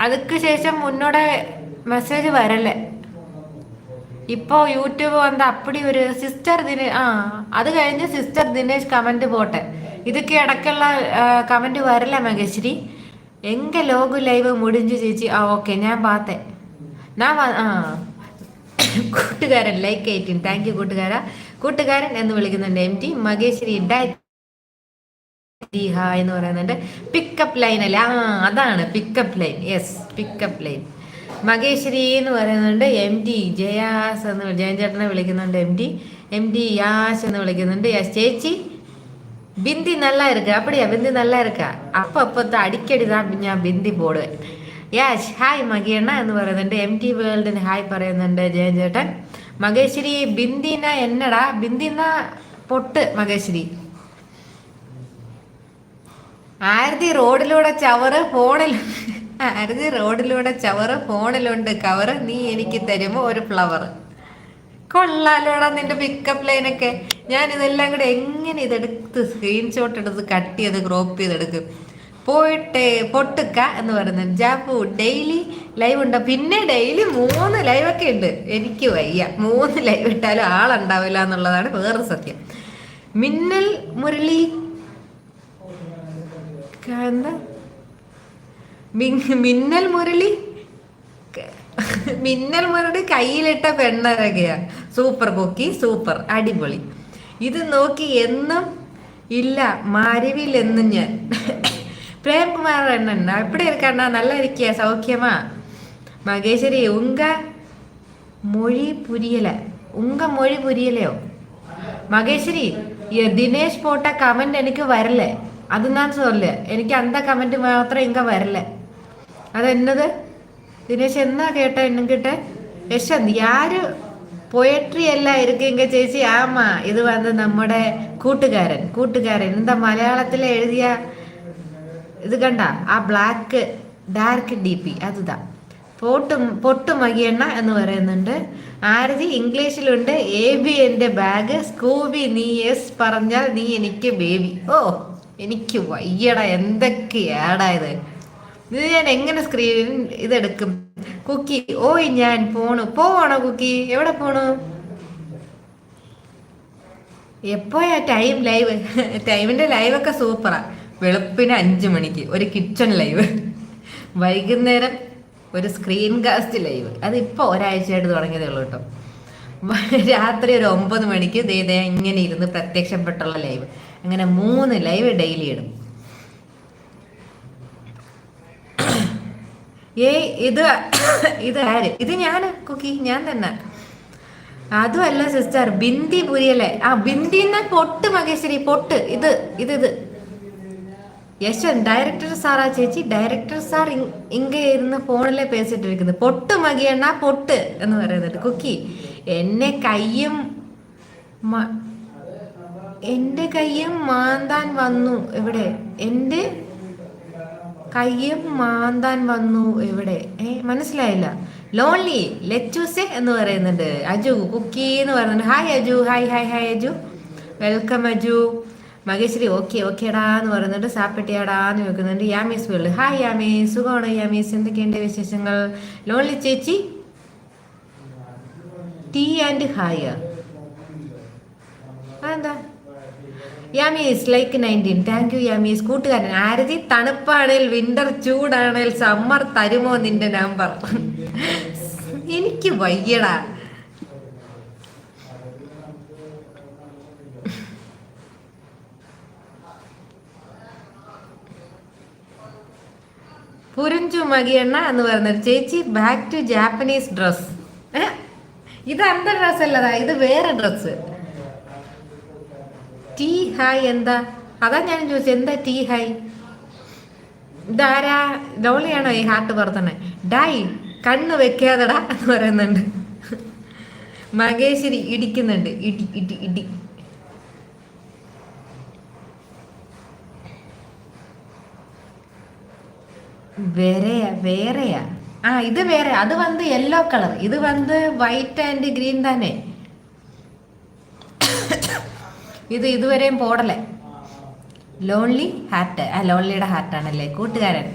அதுக்கு ശേഷം മുന്നോടെ മെസ്സേജ് വരല്ലേ. இப்போ യൂട്യൂബ് വന്ന അപ്പടി ഒരു സിസ്റ്റർ ദിനേശ് അത് കഴിഞ്ഞ് സിസ്റ്റർ ദിനേശ് കമന്റ് പോട്ടെ. ഇതൊക്കെ ഇടയ്ക്കുള്ള കമന്റ് വരില്ല മകേശ്വരി. എങ്ക ലോഗു ലൈവ് മുടിഞ്ഞു ചേച്ചി. ഓക്കെ ഞാൻ പാത്തേ. ഞാൻ കൂട്ടുകാരൻ ലൈക്ക് 18. താങ്ക് യു കൂട്ടുകാരൻ എന്ന് വിളിക്കുന്നുണ്ട്. MT മകേശ്വരി ഹായ് എന്ന് പറയുന്നുണ്ട്. പിക്കപ്പ് ലൈൻ അല്ലേ? അതാണ് pickup line. Yes, pickup line. Makeshwari എന്ന് പറയുന്നുണ്ട്. MT ജയാസ് എന്ന് ജയൻചേട്ടനെ വിളിക്കുന്നുണ്ട്. MT യാസ് എന്ന് വിളിക്കുന്നുണ്ട്. യാസ് ചേച്ചി ബിന്ദി நல்லா இருக்கு. அப்படியா ബിന്ദി நல்லா இருக்கா? அப்பப்போ അടിക്കടി ഞാൻ ബിന്ദി പോടുവേ. യാഷ് ഹായ് മകിയണ്ണ എന്ന് പറയുന്നുണ്ട്. MT വേൾഡിന് ഹായ് പറയുന്നുണ്ട് ജയൻചേട്ടൻ. മകേശ്വരി ബിന്ദിന എന്നടാ? ബിന്ദിന പൊട്ട് മകേശ്വരി. ആരതി റോഡിലൂടെ ചവറ് ഫോണിലുണ്ട് കവറ്. നീ എനിക്ക് തരുമോ ഒരു ഫ്ലവർ? കൊള്ളാലോടാ നിന്റെ പിക്കപ്പ് ലൈനൊക്കെ. ഞാൻ ഇതെല്ലാം കൂടെ എങ്ങനെ ഇതെടുത്ത് സ്ക്രീൻഷോട്ട് എടുത്ത് കട്ട് ചെയ്ത് ക്രോപ്പ് ചെയ്തെടുക്കും. പോയിട്ട് പൊട്ടുക്ക എന്ന് പറയുന്നത്. ജാപ്പു ഡെയിലി ലൈവ് ഉണ്ടോ? പിന്നെ ഡെയിലി 3 ലൈവൊക്കെ ഉണ്ട്. എനിക്ക് വയ്യ, 3 ലൈവ് ഇട്ടാലും ആളുണ്ടാവില്ല എന്നുള്ളതാണ് വേറെ സത്യം. മിന്നൽ മുരളി എന്താ മിന്നൽ മുരളി കയ്യിലിട്ട പെണ്ണരകയാ. സൂപ്പർ കുക്കി, സൂപ്പർ, അടിപൊളി. ഇത് നോക്കി എന്നും ഇല്ല മാരിവിൽ എന്നും ഞാൻ. പ്രേംകുമാർ അണ്ണൻ എപ്പടി இருக்கண்ணா? நல்லா இருக்கியா? சௌக்கியமா? மகேஸ்வரி உங்க மொழி புரியலைയോ? മകേശ്വരി ദിനേശ് പോട്ട കമന്റ് എനിക്ക് വരല്ലേ. അത് ഞാൻ சொல்ல. എനിക്ക് അന്ത കമന്റ് മാത്രം ഇങ്ക വരല്ലേ. അതെന്നത് ദിനേശ് എന്നാ കേട്ട എന്നുകിட்ட യശന്ത് യാര് പോയട്രി എല്ലാം ഇരിക്കുങ്ക ചേച്ചി. ആമാ, ഇത് വന്ന് നമ്മുടെ കൂട്ടുകാരൻ എന്താ മലയാളത്തിലെ എഴുതിയ ഇത് കണ്ട ആ ബ്ലാക്ക് ഡാർക്ക് DP അതുതാ. പൊട്ടു മകിയണ്ണ എന്ന് പറയുന്നുണ്ട്. ആരതി ഇംഗ്ലീഷിലുണ്ട്. AB എൻ്റെ ബാഗ്. സ്കൂബി നീ യെസ് പറഞ്ഞാൽ നീ എനിക്ക് ബേബി. എനിക്ക് വയ്യടാ, എന്തൊക്കെയാടാ ഇത് ഞാൻ എങ്ങനെ സ്ക്രീൻ ഇതെടുക്കും? കുക്കി ഓയ് ഞാൻ പോവാണോ കുക്കി? എവിടെ പോണു? എപ്പോഴാ ടൈമിന്റെ ലൈവൊക്കെ സൂപ്പറാ. വെളുപ്പിന് 5 മണിക്ക് ഒരു കിച്ചൺ ലൈവ്, വൈകുന്നേരം ഒരു സ്ക്രീൻ കാസ്റ്റ് ലൈവ്. അതിപ്പോൾ ഒരാഴ്ചയായിട്ട് തുടങ്ങിയതേ ഉള്ളൂ കേട്ടോ. രാത്രി ഒരു 9 മണിക്ക് ഇങ്ങനെ ഇരുന്ന് പ്രത്യക്ഷപ്പെട്ടുള്ള ലൈവ്. അങ്ങനെ 3 ലൈവ് ഡെയിലി ഇടും. ഇത് ആര്? ഇത് ഞാൻ കുക്കി, ഞാൻ തന്നെ. അതുമല്ല സിസ്റ്റർ ബിന്ദി പുരിയല്ലേ? ബിന്ദിന്ന പൊട്ട് മകേശ്വരി പൊട്ട്. ഇത് യശൻ ഡയറക്ടർ സാറാ ചേച്ചി. ഡയറക്ടർ സാർ ഇങ്ങ ഇരുന്ന് ഫോണിലെ പേസിട്ടിരിക്കുന്നത്. പൊട്ട് മകിയണ്ണ പൊട്ട് എന്ന് പറയുന്നുണ്ട്. കുക്കി എൻ്റെ കയ്യും മാന്താൻ വന്നു എവിടെ? എൻ്റെ കയ്യും മാന്താൻ വന്നു എവിടെ? മനസ്സിലായില്ല. ലോൺലി ലെച്ചൂസെ എന്ന് പറയുന്നുണ്ട്. അജു കുക്കി എന്ന് പറയുന്നുണ്ട്. Hi Aju. Hi Aju, welcome Aju. Makeshwari ഓക്കേടാ എന്ന് പറയുന്നുണ്ട്. സാപ്പെട്ടിയാടാന്ന് വെക്കുന്നുണ്ട്. Yummies world hi yummies. സുഖമാണ് യാമീസ്? എന്തൊക്കെയുണ്ട് വിശേഷങ്ങൾ? ലോൺലി ചേച്ചി ടീ ആൻഡ് ഹായ്. അതെന്താ? Yummies like 19. Thank you yummies. കൂട്ടുകാരൻ ആരതി തണുപ്പാണേൽ വിന്റർ ചൂടാണേൽ സമ്മർ തരുമോ നിന്റെ നമ്പർ? എനിക്ക് വയ്യടാ. പുരിഞ്ചു മകിയണ്ണ എന്ന് പറയുന്നത്. ചേച്ചി ബാക്ക് ടു ജാപ്പനീസ് ഡ്രസ്. ഇത് അന്ത ഡ്രസ് അല്ലതാ, ഇത് വേറെ ഡ്രസ്. ടീ ഹായ് എന്താ? അതാ ഞാൻ ചോദിച്ചത്, എന്താ ടീ ഹായ്? ഇതാരാ? ലോളിയാണോ ഈ ഹാർട്ട് പറത്തണേ? ഡായ് കണ്ണ് വെക്കാതെടാ എന്ന് പറയുന്നുണ്ട്. മകേശ്വരി ഇടിക്കുന്നുണ്ട്. ഇടി വേറെയാ. ഇത് വേറെ. അത് വന്ന് യെല്ലോ കളർ, ഇത് വന്ന് വൈറ്റ് ആൻഡ് ഗ്രീൻ തന്നെ. ഇത് ഇതുവരെയും പോടലേ. Lonely heart. ലോൺലിയുടെ ഹാർട്ടാണല്ലേ കൂട്ടുകാരൻ.